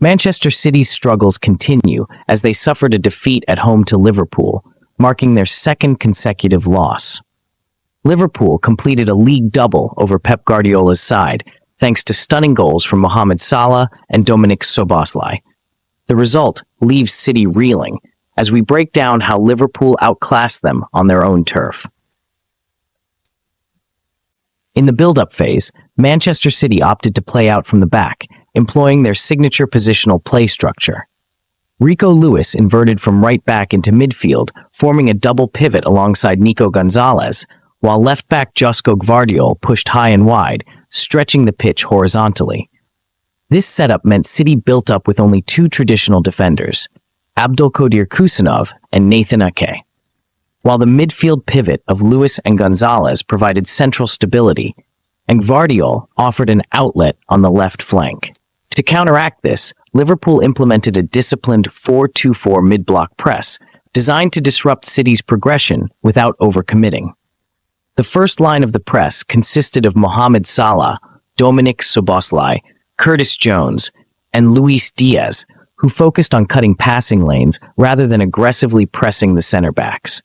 Manchester City's struggles continue as they suffered a defeat at home to Liverpool, marking their second consecutive loss. Liverpool completed a league double over Pep Guardiola's side, thanks to stunning goals from Mohamed Salah and Dominik Szoboszlai. The result leaves City reeling as we break down how Liverpool outclassed them on their own turf. In the build-up phase, Manchester City opted to play out from the back, employing their signature positional play structure. Rico Lewis inverted from right back into midfield, forming a double pivot alongside Nico Gonzalez, while left-back Josko Gvardiol pushed high and wide, stretching the pitch horizontally. This setup meant City built up with only two traditional defenders, Abdulkadir Kusanov and Nathan Ake. While the midfield pivot of Lewis and Gonzalez provided central stability, and Gvardiol offered an outlet on the left flank. To counteract this, Liverpool implemented a disciplined 4-2-4 mid-block press, designed to disrupt City's progression without overcommitting. The first line of the press consisted of Mohamed Salah, Dominik Szoboszlai, Curtis Jones, and Luis Diaz, who focused on cutting passing lanes rather than aggressively pressing the center-backs.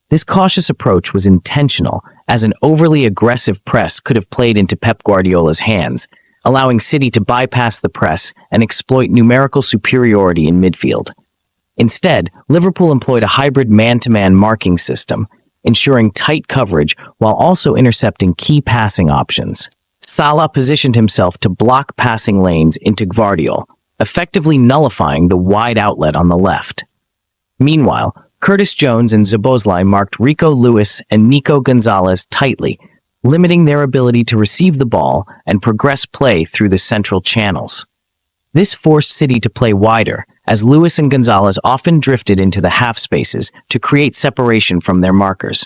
This cautious approach was intentional, as an overly aggressive press could have played into Pep Guardiola's hands, allowing City to bypass the press and exploit numerical superiority in midfield. Instead, Liverpool employed a hybrid man-to-man marking system, ensuring tight coverage while also intercepting key passing options. Salah positioned himself to block passing lanes into Gvardiol, effectively nullifying the wide outlet on the left. Meanwhile, Curtis Jones and Szoboszlai marked Rico Lewis and Nico Gonzalez tightly, limiting their ability to receive the ball and progress play through the central channels. This forced City to play wider, as Lewis and Gonzalez often drifted into the half spaces to create separation from their markers.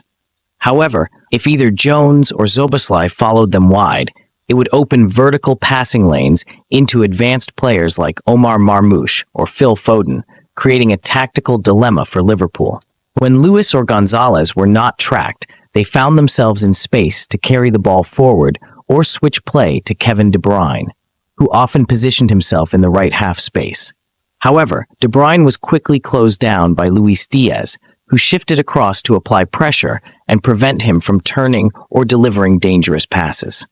However, if either Jones or Szoboszlai followed them wide, it would open vertical passing lanes into advanced players like Omar Marmoush or Phil Foden, creating a tactical dilemma for Liverpool. When Lewis or Gonzalez were not tracked, they found themselves in space to carry the ball forward or switch play to Kevin De Bruyne, who often positioned himself in the right half space. However, De Bruyne was quickly closed down by Luis Diaz, who shifted across to apply pressure and prevent him from turning or delivering dangerous passes.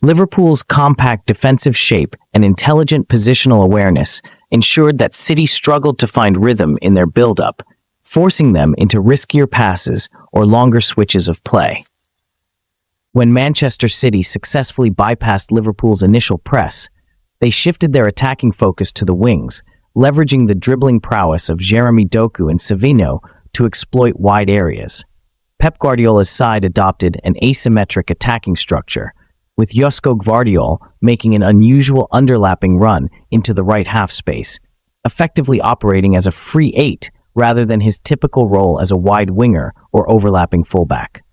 Liverpool's compact defensive shape and intelligent positional awareness ensured that City struggled to find rhythm in their build-up, forcing them into riskier passes or longer switches of play. When Manchester City successfully bypassed Liverpool's initial press, they shifted their attacking focus to the wings, leveraging the dribbling prowess of Jeremy Doku and Savino to exploit wide areas. Pep Guardiola's side adopted an asymmetric attacking structure, with Josko Gvardiol making an unusual underlapping run into the right half space, effectively operating as a free eight rather than his typical role as a wide winger or overlapping fullback.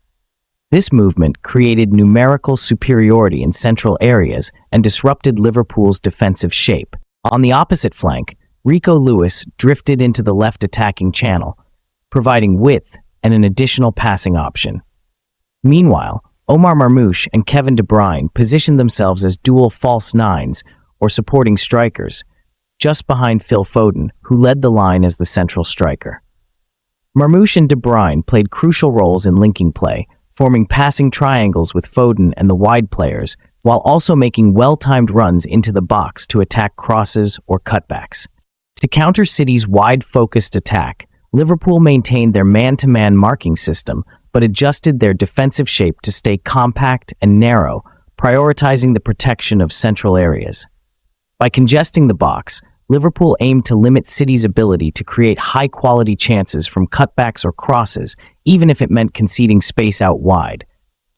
This movement created numerical superiority in central areas and disrupted Liverpool's defensive shape. On the opposite flank, Rico Lewis drifted into the left attacking channel, providing width and an additional passing option. Meanwhile, Omar Marmoush and Kevin De Bruyne positioned themselves as dual false nines or supporting strikers, just behind Phil Foden, who led the line as the central striker. Marmoush and De Bruyne played crucial roles in linking play, forming passing triangles with Foden and the wide players, while also making well-timed runs into the box to attack crosses or cutbacks. To counter City's wide-focused attack, Liverpool maintained their man-to-man marking system, but adjusted their defensive shape to stay compact and narrow, prioritizing the protection of central areas. By congesting the box, Liverpool aimed to limit City's ability to create high-quality chances from cutbacks or crosses, even if it meant conceding space out wide.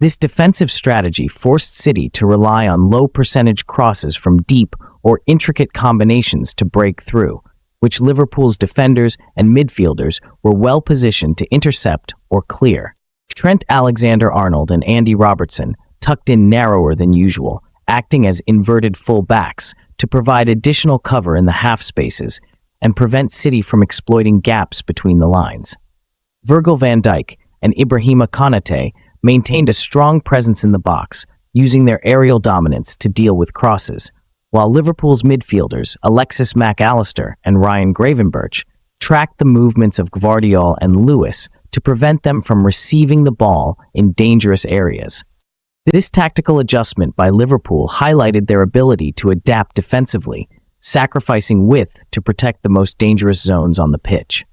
This defensive strategy forced City to rely on low-percentage crosses from deep or intricate combinations to break through, which Liverpool's defenders and midfielders were well positioned to intercept or clear. Trent Alexander-Arnold and Andy Robertson tucked in narrower than usual, acting as inverted full-backs to provide additional cover in the half spaces and prevent City from exploiting gaps between the lines. Virgil van Dijk and Ibrahima Konate maintained a strong presence in the box, using their aerial dominance to deal with crosses, while Liverpool's midfielders Alexis Mac Allister and Ryan Gravenberch tracked the movements of Gvardiol and Lewis to prevent them from receiving the ball in dangerous areas. This tactical adjustment by Liverpool highlighted their ability to adapt defensively, sacrificing width to protect the most dangerous zones on the pitch.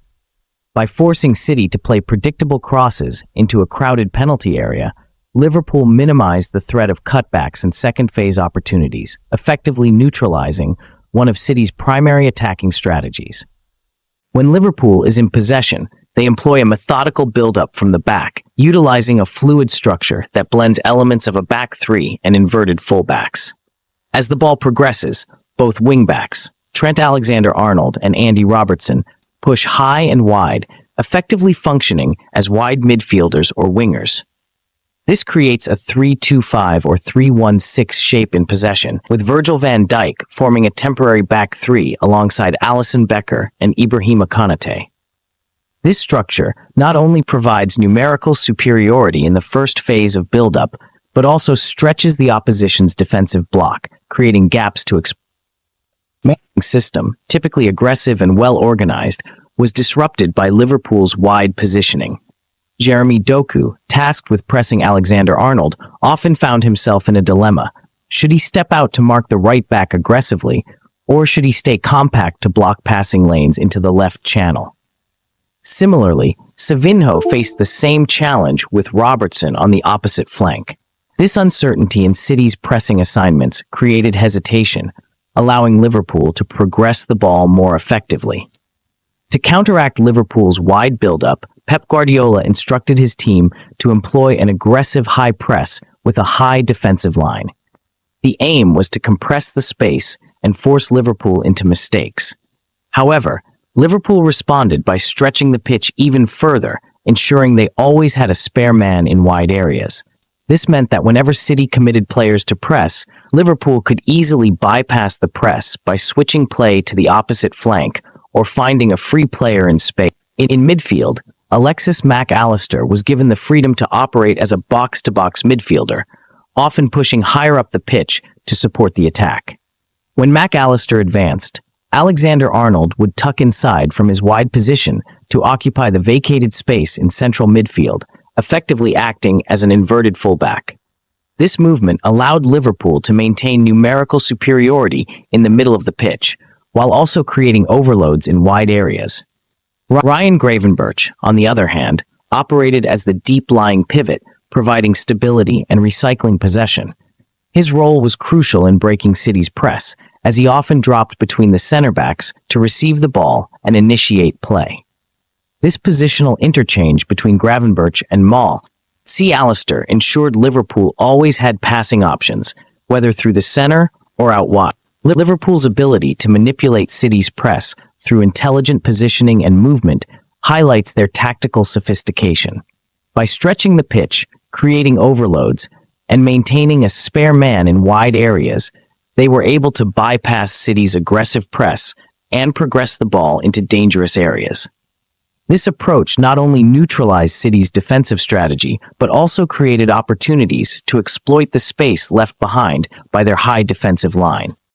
By forcing City to play predictable crosses into a crowded penalty area, Liverpool minimized the threat of cutbacks and second-phase opportunities, effectively neutralizing one of City's primary attacking strategies. When Liverpool is in possession, they employ a methodical build-up from the back, utilizing a fluid structure that blends elements of a back three and inverted fullbacks. As the ball progresses, both wingbacks, Trent Alexander-Arnold and Andy Robertson, push high and wide, effectively functioning as wide midfielders or wingers. This creates a 3-2-5 or 3-1-6 shape in possession, with Virgil van Dijk forming a temporary back three alongside Alisson Becker and Ibrahima Konate. This structure not only provides numerical superiority in the first phase of build-up, but also stretches the opposition's defensive block, creating gaps to exploit. The system, typically aggressive and well-organized, was disrupted by Liverpool's wide positioning. Jeremy Doku, tasked with pressing Alexander-Arnold, often found himself in a dilemma. Should he step out to mark the right back aggressively, or should he stay compact to block passing lanes into the left channel? Similarly, Savinho faced the same challenge with Robertson on the opposite flank. This uncertainty in City's pressing assignments created hesitation, allowing Liverpool to progress the ball more effectively. To counteract Liverpool's wide build-up, Pep Guardiola instructed his team to employ an aggressive high press with a high defensive line. The aim was to compress the space and force Liverpool into mistakes. However, Liverpool responded by stretching the pitch even further, ensuring they always had a spare man in wide areas. This meant that whenever City committed players to press, Liverpool could easily bypass the press by switching play to the opposite flank or finding a free player in space. In midfield, Alexis Mac Allister was given the freedom to operate as a box-to-box midfielder, often pushing higher up the pitch to support the attack. When Mac Allister advanced, Alexander-Arnold would tuck inside from his wide position to occupy the vacated space in central midfield, effectively acting as an inverted fullback. This movement allowed Liverpool to maintain numerical superiority in the middle of the pitch, while also creating overloads in wide areas. Ryan Gravenberch, on the other hand, operated as the deep-lying pivot, providing stability and recycling possession. His role was crucial in breaking City's press, as he often dropped between the center-backs to receive the ball and initiate play. This positional interchange between Gravenberch and C. Allister ensured Liverpool always had passing options, whether through the center or out wide. Liverpool's ability to manipulate City's press through intelligent positioning and movement highlights their tactical sophistication. By stretching the pitch, creating overloads, and maintaining a spare man in wide areas, they were able to bypass City's aggressive press and progress the ball into dangerous areas. This approach not only neutralized City's defensive strategy, but also created opportunities to exploit the space left behind by their high defensive line.